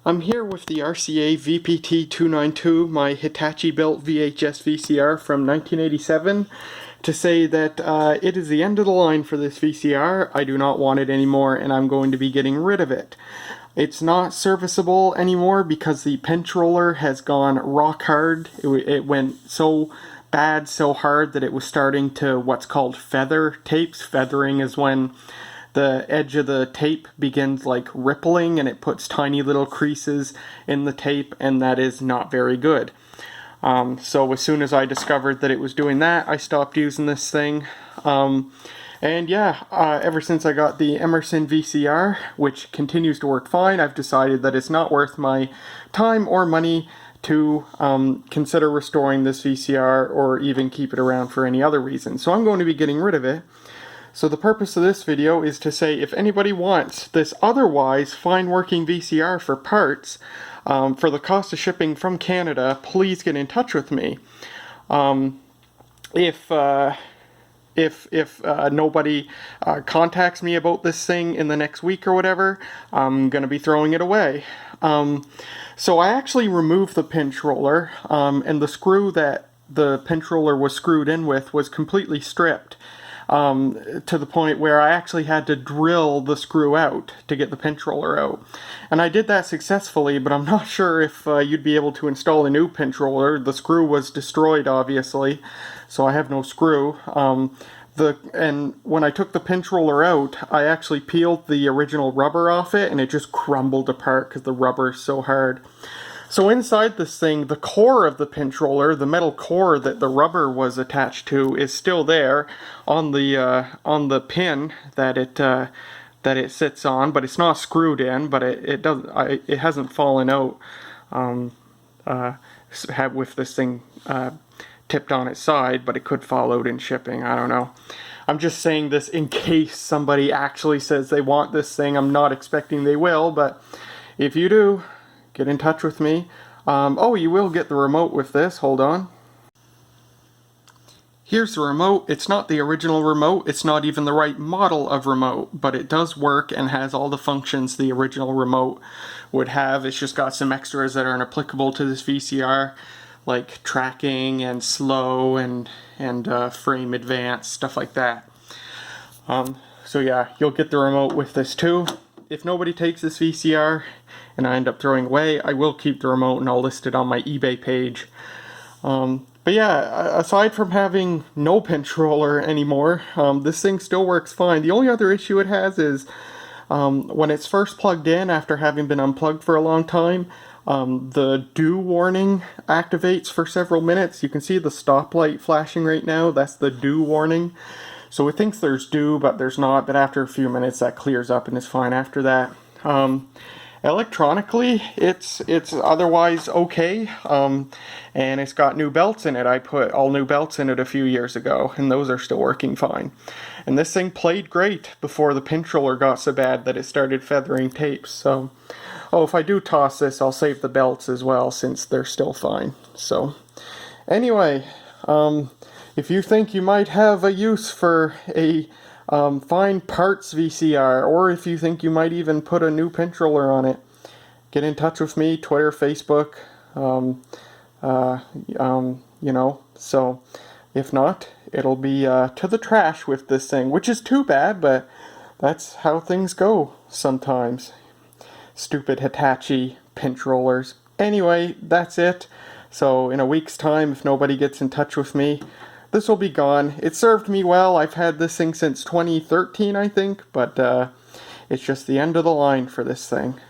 I'm here with the RCA VPT292, my Hitachi-built VHS VCR from 1987, to say that it is the end of the line for this VCR. I do not want it anymore, and I'm going to be getting rid of it. It's not serviceable anymore because the pinch roller has gone rock hard. It went so bad, so hard that it was starting to what's called feather tapes. Feathering is when the edge of the tape begins like rippling and it puts tiny little creases in the tape, and that is not very good. So as soon as I discovered that it was doing that, I stopped using this thing. And yeah, ever since I got the Emerson VCR, which continues to work fine, I've decided that it's not worth my time or money to consider restoring this VCR or even keep it around for any other reason. So I'm going to be getting rid of it. So the purpose of this video is to say if anybody wants this otherwise fine working VCR for parts, for the cost of shipping from Canada, please get in touch with me. If nobody contacts me about this thing in the next week or whatever, I'm going to be throwing it away. So I actually removed the pinch roller, and the screw that the pinch roller was screwed in with was completely stripped. To the point where I actually had to drill the screw out to get the pinch roller out. And I did that successfully, but I'm not sure if you'd be able to install a new pinch roller. The screw was destroyed, obviously, so I have no screw. And when I took the pinch roller out, I actually peeled the original rubber off it, and it just crumbled apart because the rubber is so hard. So inside this thing, the core of the pinch roller, the metal core that the rubber was attached to, is still there on the pin that it sits on, but it's not screwed in. But it hasn't fallen out with this thing tipped on its side, but it could fall out in shipping. I don't know. I'm just saying this in case somebody actually says they want this thing. I'm not expecting they will, but if you do, get in touch with me. Oh, you will get the remote with this. Hold on. Here's the remote. It's not the original remote. It's not even the right model of remote, but it does work and has all the functions the original remote would have. It's just got some extras that aren't applicable to this VCR, like tracking and slow and frame advance, stuff like that. So yeah, you'll get the remote with this too. If nobody takes this VCR and I end up throwing away, I will keep the remote and I'll list it on my eBay page. But yeah, aside from having no pinch roller anymore, this thing still works fine. The only other issue it has is when it's first plugged in after having been unplugged for a long time, the do warning activates for several minutes. You can see the stoplight flashing right now. That's the do warning. So it thinks there's dew, but there's not. But after a few minutes, that clears up and it's fine after that. Electronically, it's otherwise okay. And it's got new belts in it. I put all new belts in it a few years ago, and those are still working fine. And this thing played great before the pinch roller got so bad that it started feathering tapes. So, oh, if I do toss this, I'll save the belts as well, since they're still fine. So, anyway, if you think you might have a use for a fine parts VCR, or if you think you might even put a new pinch roller on it, get in touch with me, Twitter, Facebook, you know. So if not, it'll be to the trash with this thing, which is too bad, but that's how things go sometimes. Stupid Hitachi pinch rollers. Anyway, that's it. So in a week's time, if nobody gets in touch with me, this will be gone. It served me well. I've had this thing since 2013, I think, but it's just the end of the line for this thing.